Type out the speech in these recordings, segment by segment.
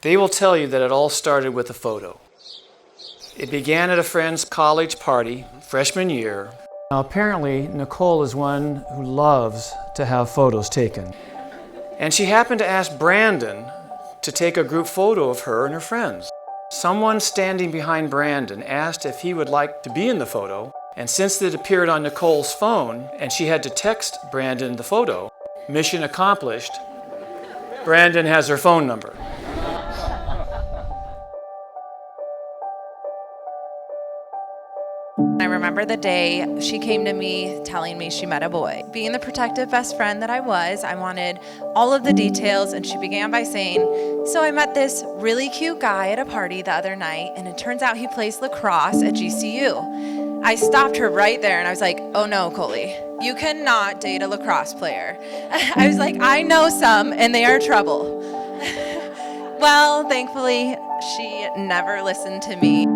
They will tell you that it all started with a photo. It began at a friend's college party, freshman year. Now apparently, Nicole is one who loves to have photos taken. And she happened to ask Brandon to take a group photo of her and her friends. Someone standing behind Brandon asked if he would like to be in the photo, and since it appeared on Nicole's phone and she had to text Brandon the photo, mission accomplished. Brandon has her phone number. I remember the day she came to me telling me she met a boy. Being the protective best friend that I was, I wanted all of the details, and she began by saying, so I met this really cute guy at a party the other night, and it turns out he plays lacrosse at GCU. I stopped her right there, and I was like, oh no, Coley, you cannot date a lacrosse player. I was like, I know some, and they are trouble. Well, thankfully, she never listened to me.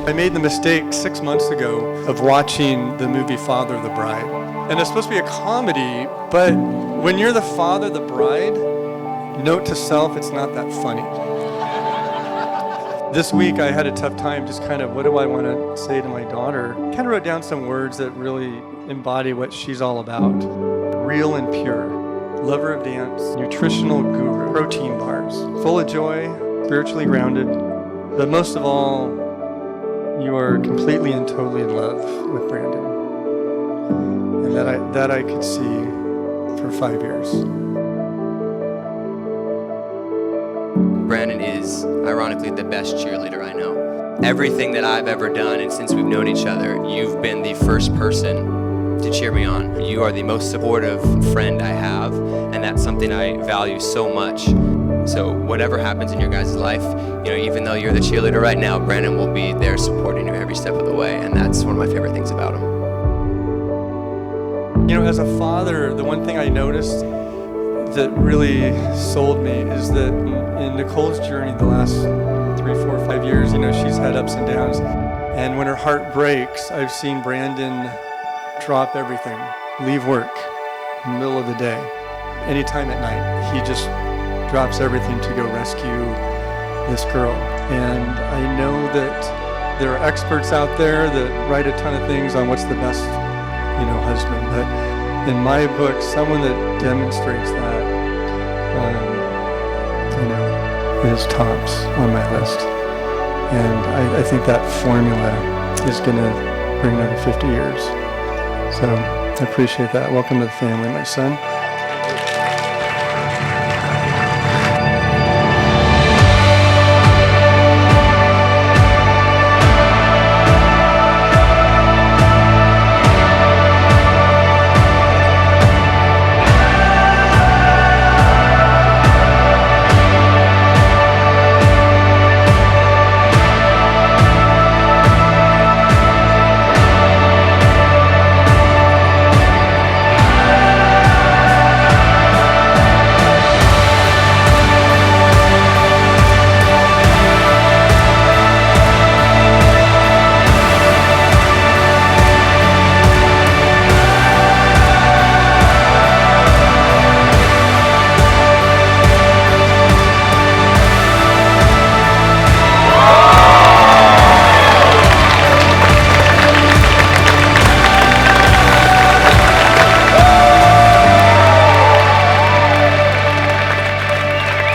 I made the mistake 6 months ago of watching the movie Father of the Bride. And it's supposed to be a comedy, but when you're the father of the bride, note to self, it's not that funny. This week I had a tough time just kind of, what do I want to say to my daughter? Kind of wrote down some words that really embody what she's all about. Real and pure, lover of dance, nutritional guru, protein bars, full of joy, spiritually grounded, but most of all, you are completely and totally in love with Brandon. And that I could see for 5 years. Brandon is, ironically, the best cheerleader I know. Everything that I've ever done, and since we've known each other, you've been the first person to cheer me on. You are the most supportive friend I have, and that's something I value so much. So whatever happens in your guys' life, even though you're the cheerleader right now, Brandon will be there supporting you every step of the way, and that's one of my favorite things about him. As a father, the one thing I noticed that really sold me is that in Nicole's journey the last 3, 4, 5 years, she's had ups and downs. And when her heart breaks, I've seen Brandon drop everything, leave work in the middle of the day. Anytime at night, he just drops everything to go rescue this girl. And I know that there are experts out there that write a ton of things on what's the best, husband. But in my book, someone that demonstrates that, is tops on my list. And I think that formula is going to bring another 50 years. So I appreciate that. Welcome to the family, my son.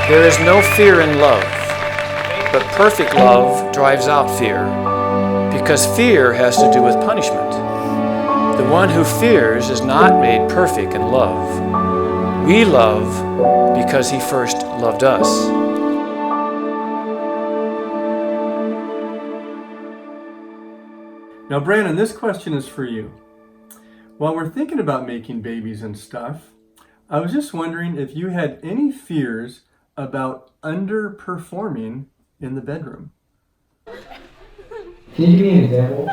There is no fear in love, but perfect love drives out fear, because fear has to do with punishment. The one who fears is not made perfect in love. We love because he first loved us. Now, Brandon, this question is for you. While we're thinking about making babies and stuff, I was just wondering if you had any fears about underperforming in the bedroom. Can you give me an example?